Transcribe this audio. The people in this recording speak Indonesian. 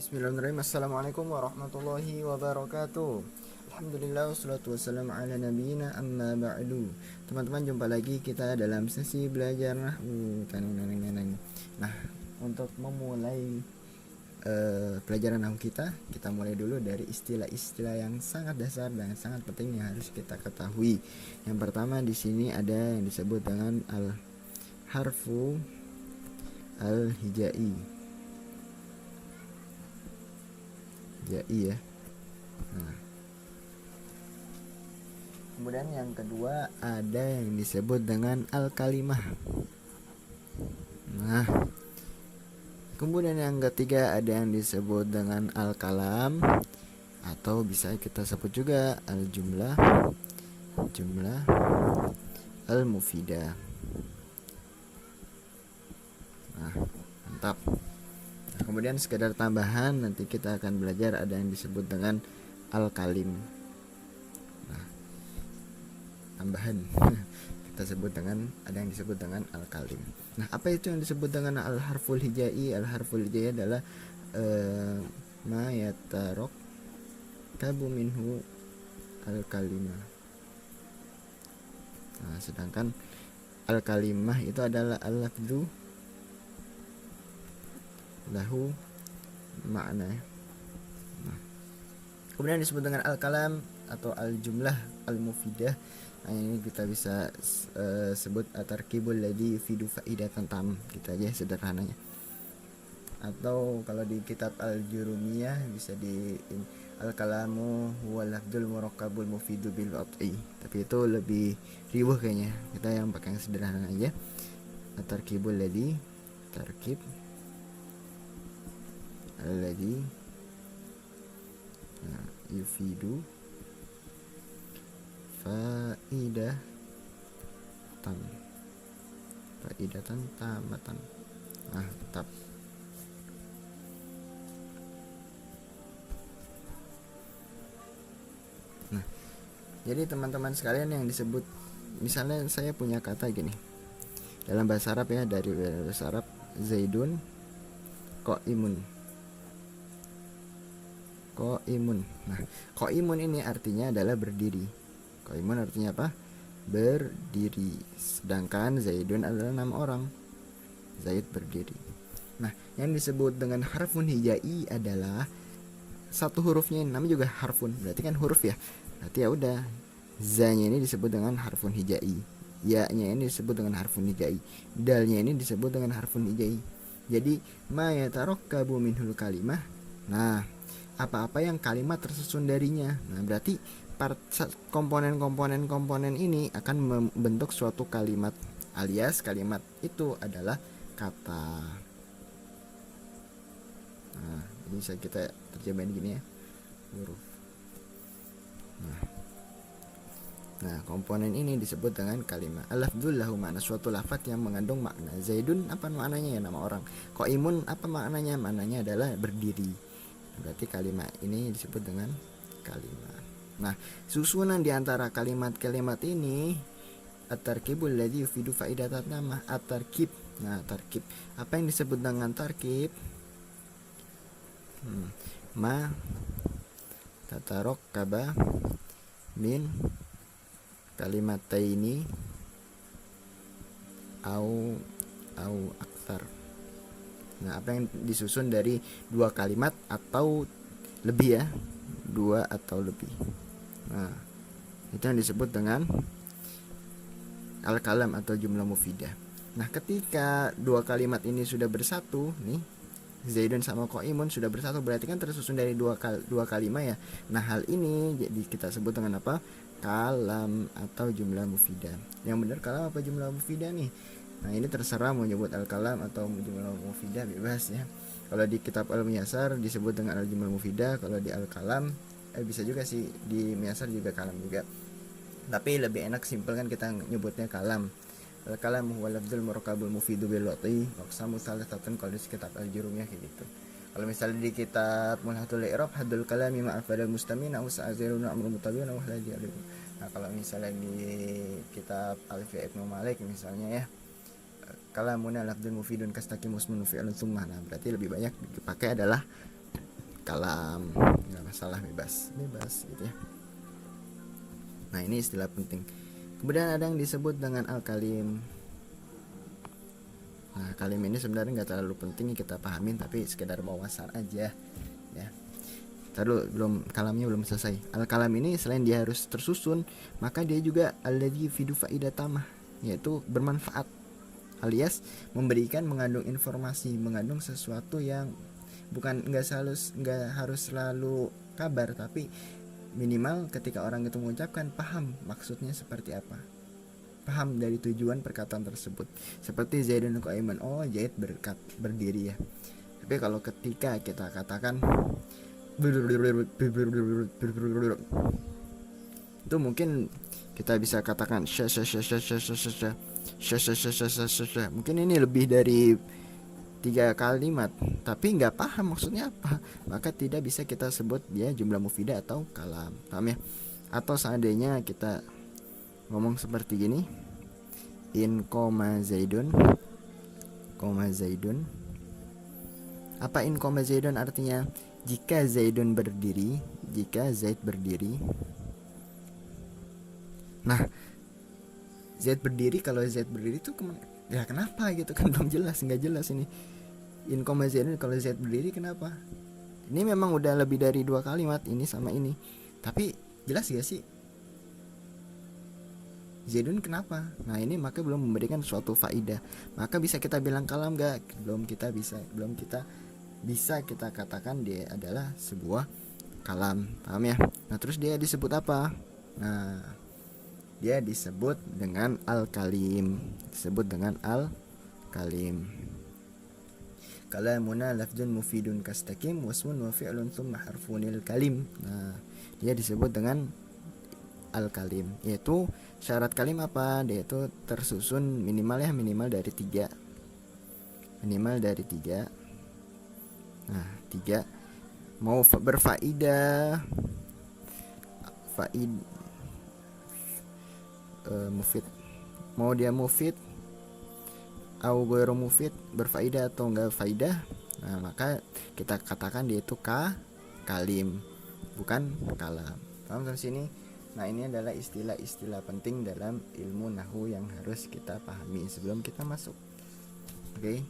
Bismillahirrahmanirrahim. Assalamualaikum warahmatullahi wabarakatuh. Alhamdulillah wassalatu wassalamu ala nabiyina amma ba'du. Teman-teman, jumpa lagi kita dalam sesi belajar nahwu. Nah, untuk memulai pelajaran nahwu kita mulai dulu dari istilah-istilah yang sangat dasar dan sangat penting yang harus kita ketahui. Yang pertama di sini ada yang disebut dengan al-harfu al-hijai. Ya. Nah, kemudian yang kedua ada yang disebut dengan al-kalimah. Nah, kemudian yang ketiga ada yang disebut dengan al-kalam, atau bisa kita sebut juga al-jumlah, al-mufidah. Nah, mantap. Kemudian sekedar tambahan, nanti kita akan belajar ada yang disebut dengan al-kalim. Nah, tambahan kita sebut dengan ada yang disebut dengan al-kalim. Nah, apa itu yang disebut dengan al-harful hijai? Al-harful hijai adalah ma yatarok kabu minhu al-kalimah. Nah, sedangkan al-kalimah itu adalah al-lafzu lahu makna. Nah, kemudian disebut dengan al-kalam atau al-jumlah al-mufidah. Nah, ini kita bisa sebut at-tarkibul ladzi yufidu faidatan tam, gitu aja sederhananya. Atau kalau di kitab al-jurumiyah bisa di al-kalamu huwa lafdzul murakkabul mufidu bil wat'i, tapi itu lebih riweuh kayaknya. Kita yang pakai yang sederhana aja. At-tarkibul ladzi tarkib alladhi yufidu faidatan tamatan. Nah, tetap. Nah, jadi teman-teman sekalian, yang disebut, misalnya saya punya kata gini dalam bahasa Arab ya, dari bahasa Arab, Zaidun qaimun. Nah, qaimun ini artinya adalah berdiri. Qaimun artinya apa? Berdiri. Sedangkan Zaidun adalah nama orang. Zaid berdiri. Nah, yang disebut dengan harfun hijai adalah satu hurufnya, namanya juga harfun, berarti kan huruf ya. Berarti ya udah, za-nya ini disebut dengan harfun hijai, ya-nya ini disebut dengan harfun hijai, dal-nya ini disebut dengan harfun hijai. Jadi ma yatarakkabu minhul kalimah. Nah, apa-apa yang kalimat tersusun darinya. Nah, berarti komponen-komponen ini akan membentuk suatu kalimat, alias kalimat itu adalah kata. Nah, ini bisa kita terjemahin gini ya, huruf. Nah, komponen ini disebut dengan kalimat. Al-lafdzul lahu makna, suatu lafaz yang mengandung makna. Zaidun apa maknanya? Ya, nama orang. Qaimun apa maknanya? Maknanya adalah berdiri. Berarti kalimat ini disebut dengan kalimat. Nah, susunan di antara kalimat-kalimat ini, at-tarkibul ladzi yufidu faidatan tamah, at-tarkib. Nah, tarkib. Apa yang disebut dengan tarkib? Ma tatarakkaba min kalimataini au aktsar. Nah, apa yang disusun dari dua kalimat atau lebih ya, dua atau lebih. Nah, itu yang disebut dengan al-kalam atau jumlah mufidah. Nah, ketika dua kalimat ini sudah bersatu nih, Zaidun sama Qaimun sudah bersatu, berarti kan tersusun dari dua kalimat ya. Nah, hal ini jadi kita sebut dengan apa? Kalam atau jumlah mufidah. Yang benar kalam apa jumlah mufidah nih? Nah, ini terserah mau nyebut al-kalam atau jumlah mufidah, bebas ya. Kalau di kitab al-Miyasar disebut dengan al-jumlah mufidah, kalau di al-kalam bisa juga sih, di Miyasar juga kalam juga. Tapi lebih enak simpel kan kita nyebutnya kalam. Al-kalam huwa lafdzul murakkabul mufidu bil wati waqsamu salasatan, kalau di kitab al-jurumiyah kayak gitu. Kalau misalnya di kitab Mulhatul I'rab, hadul kalami ma'afadal mustamin au sa'azirun amru mutabiun au haladi alim. Nah, kalau misalnya di kitab Alfiyah Ibnu Malik misalnya ya, kalamuna lafdzul mufidun kastaqimus min fi'lun tsumma. Nah, berarti lebih banyak dipakai adalah kalam, nggak masalah, bebas gitu ya. Nah ini istilah penting. Kemudian ada yang disebut dengan al-kalim. Nah kalim ini sebenarnya nggak terlalu penting kita pahamin, tapi sekedar wawasan aja ya. Taruh belum, kalamnya belum selesai. Al-kalam ini selain dia harus tersusun, maka dia juga alladzi fidu faidah tamah, yaitu bermanfaat, alias memberikan, mengandung informasi, mengandung sesuatu yang bukan nggak harus selalu kabar, tapi minimal ketika orang itu mengucapkan paham maksudnya seperti apa, paham dari tujuan perkataan tersebut. Seperti Zaidun qa'iman, oh Zaid berdiri ya. Tapi kalau ketika kita katakan itu mungkin kita bisa katakan mungkin ini lebih dari 3 kalimat tapi nggak paham maksudnya apa, maka tidak bisa kita sebut dia jumlah mufidah atau kalam, paham ya? Atau seandainya kita ngomong seperti gini, in koma zaidun, apa in koma zaidun artinya? Jika Zaidun berdiri, jika Zaid berdiri. Nah Zaid berdiri, kalau Zaid berdiri itu ya kenapa gitu kan, belum jelas, nggak jelas ini. In koma Zaidun, kalau Zaid berdiri kenapa? Ini memang udah lebih dari 2 kalimat ini sama ini, tapi jelas gak sih Zaidun kenapa? Nah ini maka belum memberikan suatu faidah, maka bisa kita bilang kalam gak? Belum kita bisa kita katakan dia adalah sebuah kalam, paham ya? Nah terus dia disebut apa? Nah dia disebut dengan al-kalim, kalamuna lafzun mufidun kastaqim wasmun wa fi'lun thumma harfunil kalim. Nah dia disebut dengan al-kalim, yaitu syarat kalim apa? Dia itu tersusun minimal dari 3. Nah 3 mau berfaidah, mufid, mau dia mufid au ghairu mufid, berfaidah atau enggak faidah, nah maka kita katakan dia itu kalim, bukan kalam. Paham sampai sini? Nah ini adalah istilah-istilah penting dalam ilmu nahwu yang harus kita pahami sebelum kita masuk. Oke.